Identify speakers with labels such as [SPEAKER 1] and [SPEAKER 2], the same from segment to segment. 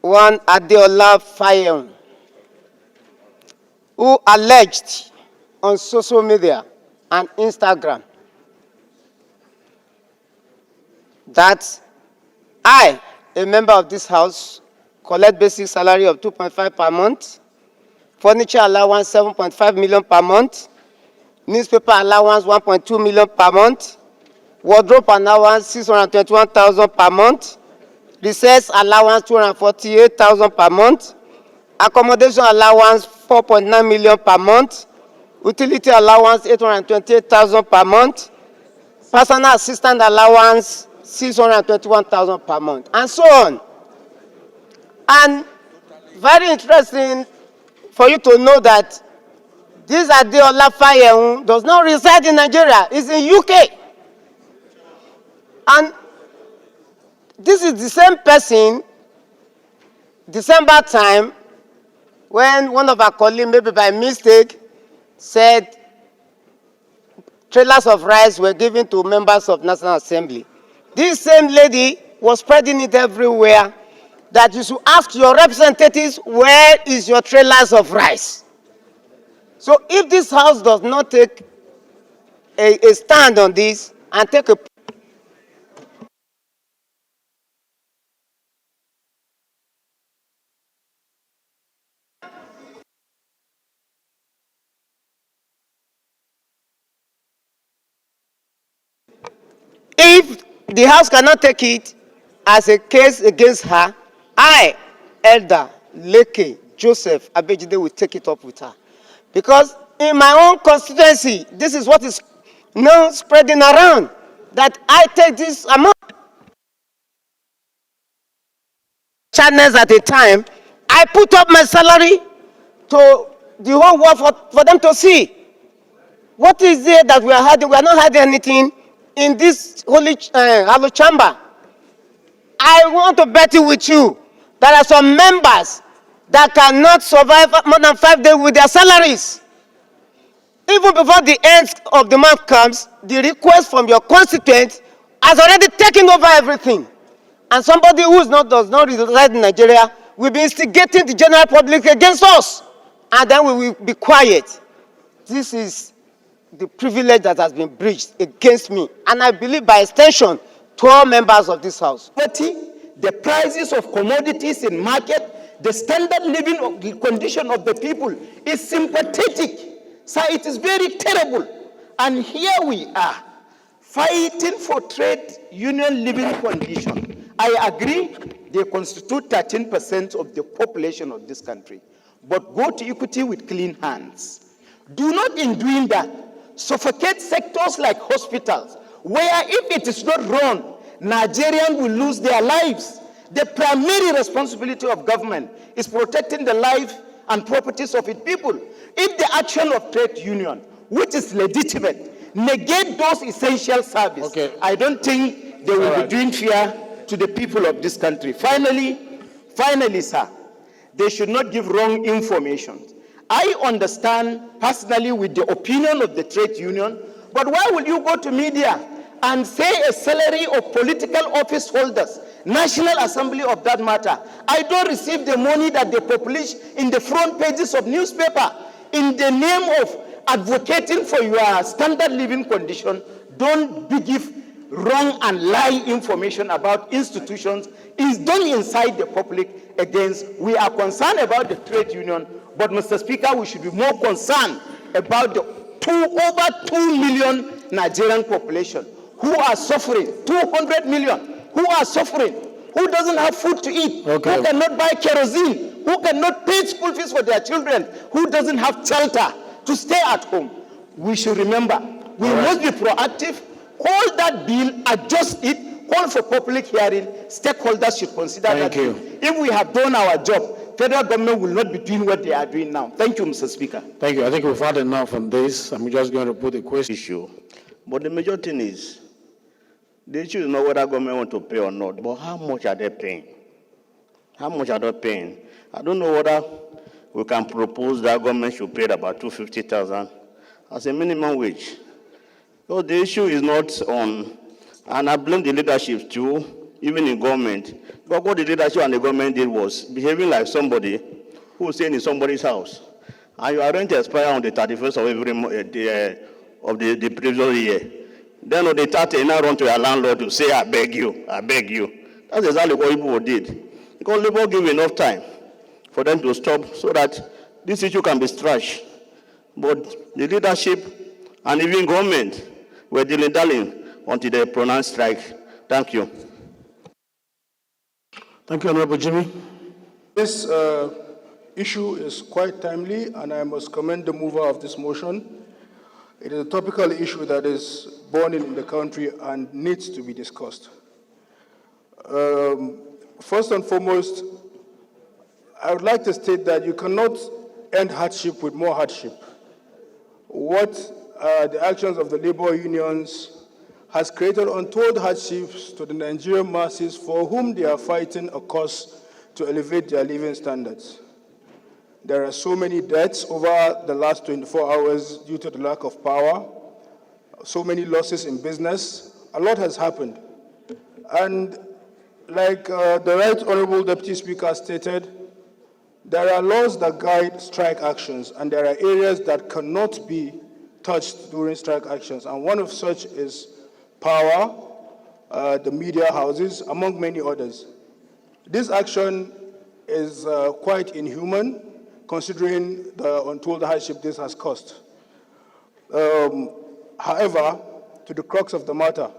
[SPEAKER 1] one Adeola Fayem, who alleged on social media and Instagram that I, a member of this house, collect basic salary of 2.5 per month, furniture allowance 7.5 million per month, newspaper allowance 1.2 million per month, wardrobe allowance 621,000 per month, recess allowance 248,000 per month, accommodation allowance 4.9 million per month, utility allowance 828,000 per month, personal assistant allowance 621,000 per month, and so on. And very interesting for you to know that this Adeola Fayehun does not reside in Nigeria, he's in UK. And this is the same person, December time, when one of our colleagues, maybe by mistake, said trailers of rice were given to members of National Assembly. This same lady was spreading it everywhere that you should ask your representatives, where is your trailers of rice? So if this house does not take a stand on this and take a if the house cannot take it as a case against her, I, Elder Leke Joseph Abejide, will take it up with her. Because in my own constituency, this is what is now spreading around, that I take this amount channels at a time, I put up my salary to the whole world for them to see. What is it that we are hiding? We are not hiding anything in this holy hallowed chamber. I want to bet you with you, there are some members that cannot survive more than 5 days with their salaries. Even before the end of the month comes, the request from your constituent has already taken over everything. And somebody who does not reside in Nigeria will be instigating the general public against us. And then we will be quiet. This is the privilege that has been breached against me. And I believe by extension to all members of this house.
[SPEAKER 2] The prices of commodities in market, the standard living condition of the people is sympathetic. So it is very terrible. And here we are, fighting for trade union living condition. I agree, they constitute 13% of the population of this country. But go to equity with clean hands. Do not, in doing that, suffocate sectors like hospitals, where if it is not run, Nigerians will lose their lives. The primary responsibility of government is protecting the life and properties of its people. If the action of trade union, which is legitimate, negate those essential services, I don't think they will be doing fair to the people of this country. Finally, sir, they should not give wrong information. I understand personally with the opinion of the trade union, but why will you go to media and say a salary of political office holders, National Assembly of that matter? I don't receive the money that they publish in the front pages of newspaper. In the name of advocating for your standard living condition, don't give wrong and lie information about institutions. It's done inside the public against. We are concerned about the trade union, but Mr. Speaker, we should be more concerned about the over 2 million Nigerian population who are suffering, 200 million who are suffering, who doesn't have food to eat, who cannot buy kerosene, who cannot pay school fees for their children, who doesn't have shelter to stay at home. We should remember, we must be proactive, call that bill, adjust it, call for public hearing, stakeholders should consider that. If we have done our job, federal government will not be doing what they are doing now. Thank you, Mr. Speaker.
[SPEAKER 3] Thank you. I think we've had enough on this. I'm just going to put a question.
[SPEAKER 4] Issue. But the major thing is, the issue is not whether government want to pay or not, but how much are they paying? How much are they paying? I don't know whether we can propose that government should pay about 250,000 as a minimum wage. So the issue is not on, and I blame the leadership too. even in government. But what the leadership and the government did was behaving like somebody who is staying in somebody's house. And your rent expire on the 31st of every of the previous year. Then on the 30th, you now run to your landlord to say, I beg you, I beg you. That's exactly what people did. Because Labour give enough time for them to stop so that this issue can be trashed. But the leadership and even government were dilly-dallying until they pronounced strike. Thank you.
[SPEAKER 3] Thank you, Honorable Jimmy.
[SPEAKER 5] This issue is quite timely, and I must commend the mover of this motion. It is a topical issue that is burning in the country and needs to be discussed. First and foremost, I would like to state that you cannot end hardship with more hardship. What the actions of the labor unions has created untold hardships to the Nigerian masses for whom they are fighting a cause to elevate their living standards. There are so many deaths over the last 24 hours due to the lack of power, so many losses in business. A lot has happened. And like the Right Honorable Deputy Speaker stated, there are laws that guide strike actions, and there are areas that cannot be touched during strike actions. And one of such is power, the media houses, among many others. This action is quite inhuman, considering the untold hardship this has caused. However, to the crux of the matter,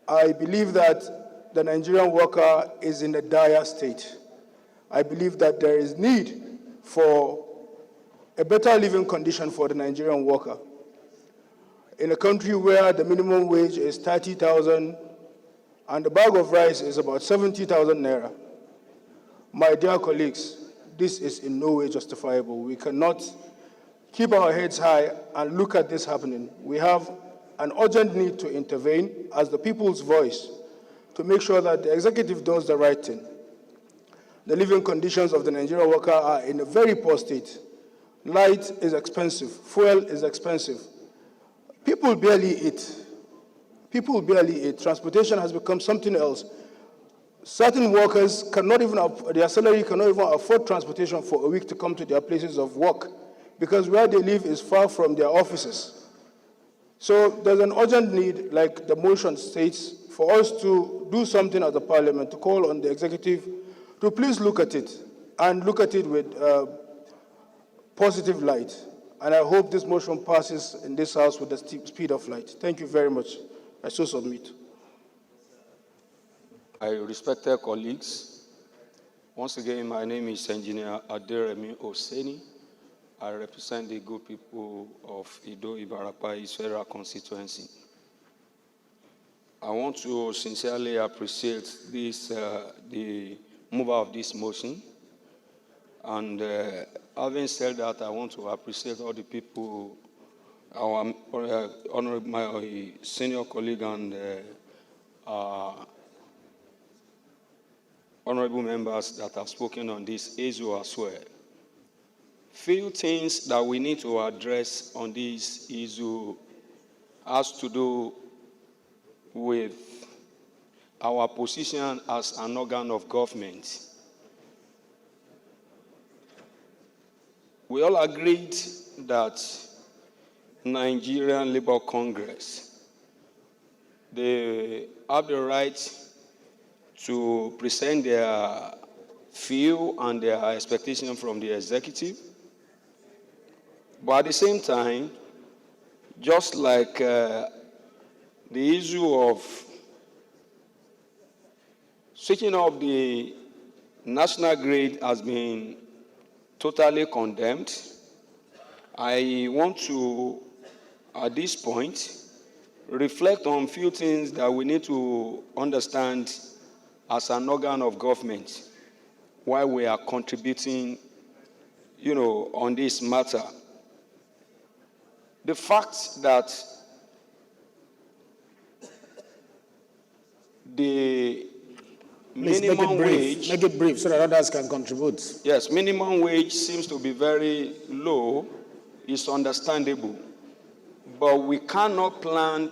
[SPEAKER 5] I believe that the Nigerian worker is in a dire state. I believe that there is need for a better living condition for the Nigerian worker. In a country where the minimum wage is 30,000 and the bag of rice is about 70,000 naira, my dear colleagues, this is in no way justifiable. We cannot keep our heads high and look at this happening. We have an urgent need to intervene as the people's voice to make sure that the executive does the right thing. The living conditions of the Nigerian worker are in a very poor state. Light is expensive, fuel is expensive. People barely eat. People barely eat. Transportation has become something else. Certain workers cannot even, their salary cannot even afford transportation for a week to come to their places of work because where they live is far from their offices. So there's an urgent need, like the motion states, for us to do something as a parliament, to call on the executive to please look at it and look at it with positive light. And I hope this motion passes in this House with the speed of light. Thank you very much. I so submit.
[SPEAKER 6] My respected colleagues, once again, my name is Engineer Aderemi Oseni. I represent the good people of Ido Ibarapa East Federal Constituency. I want to sincerely appreciate this, the mover of this motion. And having said that, I want to appreciate all the people, my senior colleague and honorable members that have spoken on this issue as well. Few things that we need to address on this issue has to do with our position as an organ of government. We all agreed that Nigerian Labour Congress, they have the right to present their view and their expectation from the executive. But at the same time, just like the issue of switching off the national grid has been totally condemned, I want to, at this point, reflect on a few things that we need to understand as an organ of government while we are contributing, on this matter. The fact that the minimum wage...
[SPEAKER 3] Make it brief so that others can contribute.
[SPEAKER 6] Yes, minimum wage seems to be very low. It's understandable. But we cannot plan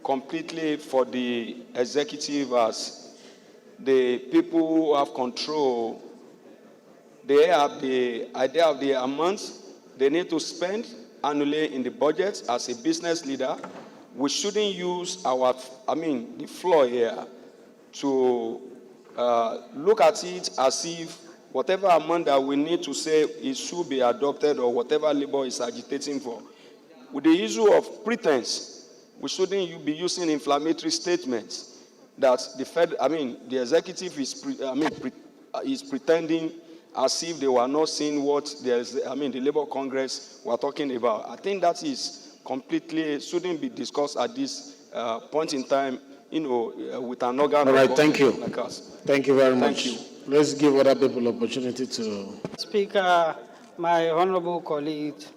[SPEAKER 6] completely for the executive as the people who have control, they have the idea of the amount they need to spend annually in the budget. As a business leader, we shouldn't use the floor here to look at it as if whatever amount that we need to say it should be adopted or whatever Labour is agitating for. With the issue of pretense, we shouldn't be using inflammatory statements that the executive is pretending as if they were not seeing what the Labour Congress were talking about. I think that is completely shouldn't be discussed at this point in time, with an organ.
[SPEAKER 3] All right, thank you.
[SPEAKER 6] Like us.
[SPEAKER 3] Thank you very much.
[SPEAKER 6] Thank you.
[SPEAKER 3] Let's give other people opportunity to...
[SPEAKER 7] Speaker, my honorable colleagues,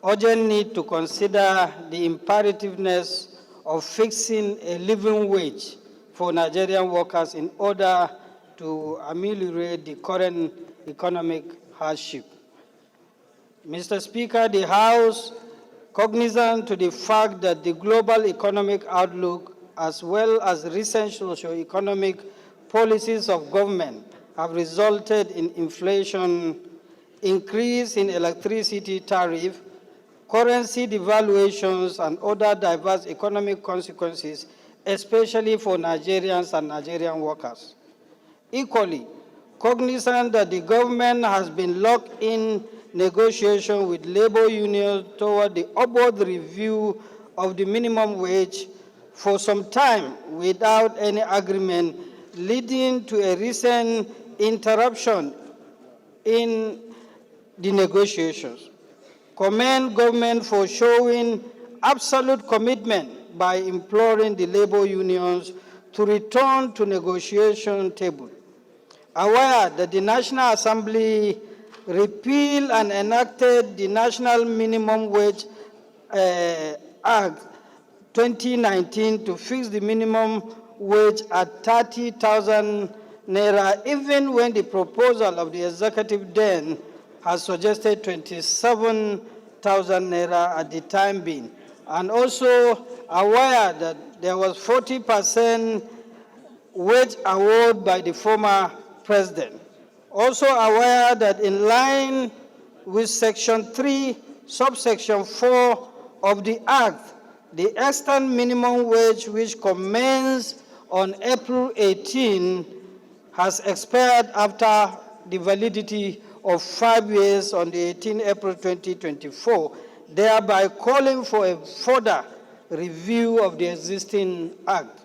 [SPEAKER 7] urgent need to consider the imperativeness of fixing a living wage for Nigerian workers in order to ameliorate the current economic hardship. Mr. Speaker, the House, cognizant to the fact that the global economic outlook as well as recent socio-economic policies of government have resulted in inflation, increase in electricity tariff, currency devaluations, and other diverse economic consequences, especially for Nigerians and Nigerian workers. Equally, cognizant that the government has been locked in negotiation with labor unions toward the upward review of the minimum wage for some time without any agreement, leading to a recent interruption in the negotiations. Commend government for showing absolute commitment by imploring the labor unions to return to negotiation table. Aware that the National Assembly repealed and enacted the National Minimum Wage Act 2019 to fix the minimum wage at 30,000 naira, even when the proposal of the executive then has suggested 27,000 naira at the time being. And also aware that there was 40% wage award by the former president. Also aware that in line with Section 3, subsection 4 of the Act, the extant minimum wage, which commenced on April 18, has expired after the validity of 5 years on the 18 April 2024, thereby calling for a further review of the existing Act.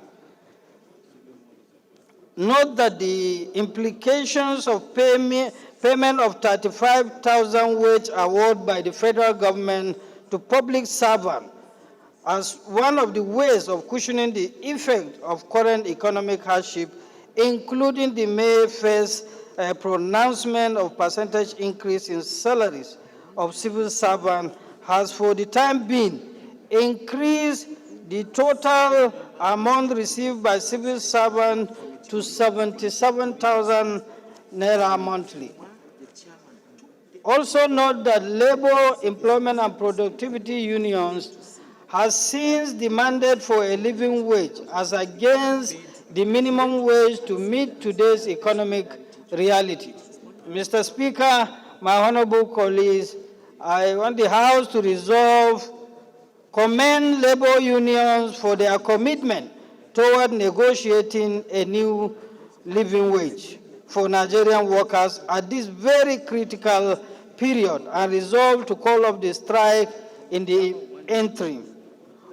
[SPEAKER 7] Note that the implications of payment of 35,000 wage award by the federal government to public servants as one of the ways of cushioning the effect of current economic hardship, including the May 1st pronouncement of percentage increase in salaries of civil servants, has for the time being increased the total amount received by civil servants to 77,000 naira monthly. Also note that labor, employment, and productivity unions has since demanded for a living wage as against the minimum wage to meet today's economic reality. Mr. Speaker, my honorable colleagues, I want the House to resolve, commend labor unions for their commitment toward negotiating a new living wage for Nigerian workers at this very critical period, and resolve to call off the strike in the interim.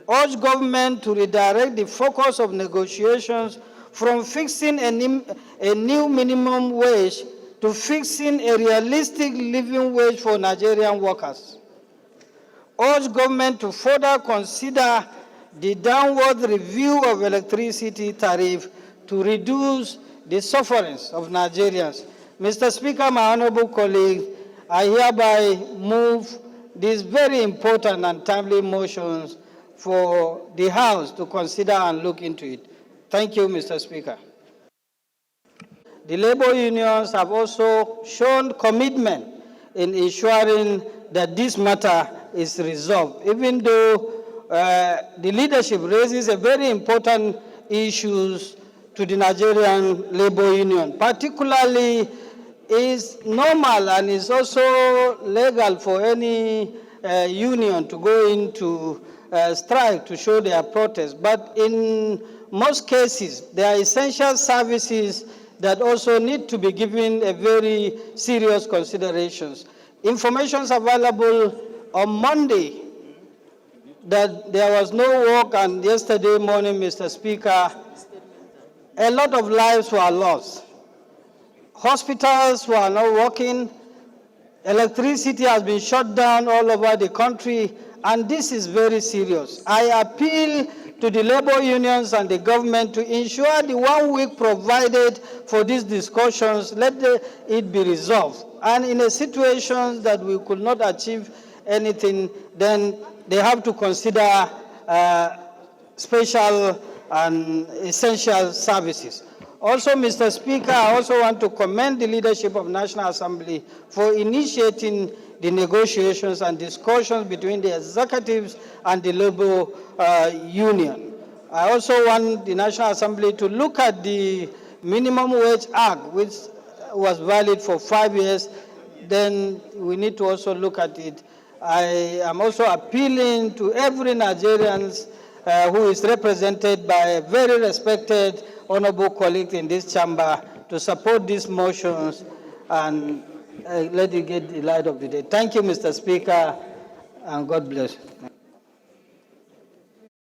[SPEAKER 7] Urge government to redirect the focus of negotiations from fixing a new minimum wage to fixing a realistic living wage for Nigerian workers. Urge government to further consider the downward review of electricity tariff to reduce the sufferings of Nigerians. Mr. Speaker, my honorable colleagues, I hereby move these very important and timely motions for the House to consider and look into it. Thank you, Mr. Speaker. The labor unions have also shown commitment in ensuring that this matter is resolved, even though the leadership raises a very important issues to the Nigerian Labor Union. Particularly, is normal and is also legal for any union to go into strike to show their protest. But in most cases, there are essential services that also need to be given a very serious considerations. Information is available on Monday that there was no work, and yesterday morning, Mr. Speaker, a lot of lives were lost. Hospitals were not working, electricity has been shut down all over the country, and this is very serious. I appeal to the labor unions and the government to ensure the 1 week provided for these discussions, let it be resolved. And in a situation that we could not achieve anything, then they have to consider special and essential services. Also, Mr. Speaker, I also want to commend the leadership of National Assembly for initiating the negotiations and discussions between the executives and the labor union. I also want the National Assembly to look at the Minimum Wage Act, which was valid for 5 years. Then we need to also look at it. I am also appealing to every Nigerian who is represented by a very respected honorable colleague in this chamber to support these motions and let it get the light of the day. Thank you, Mr. Speaker, and God bless.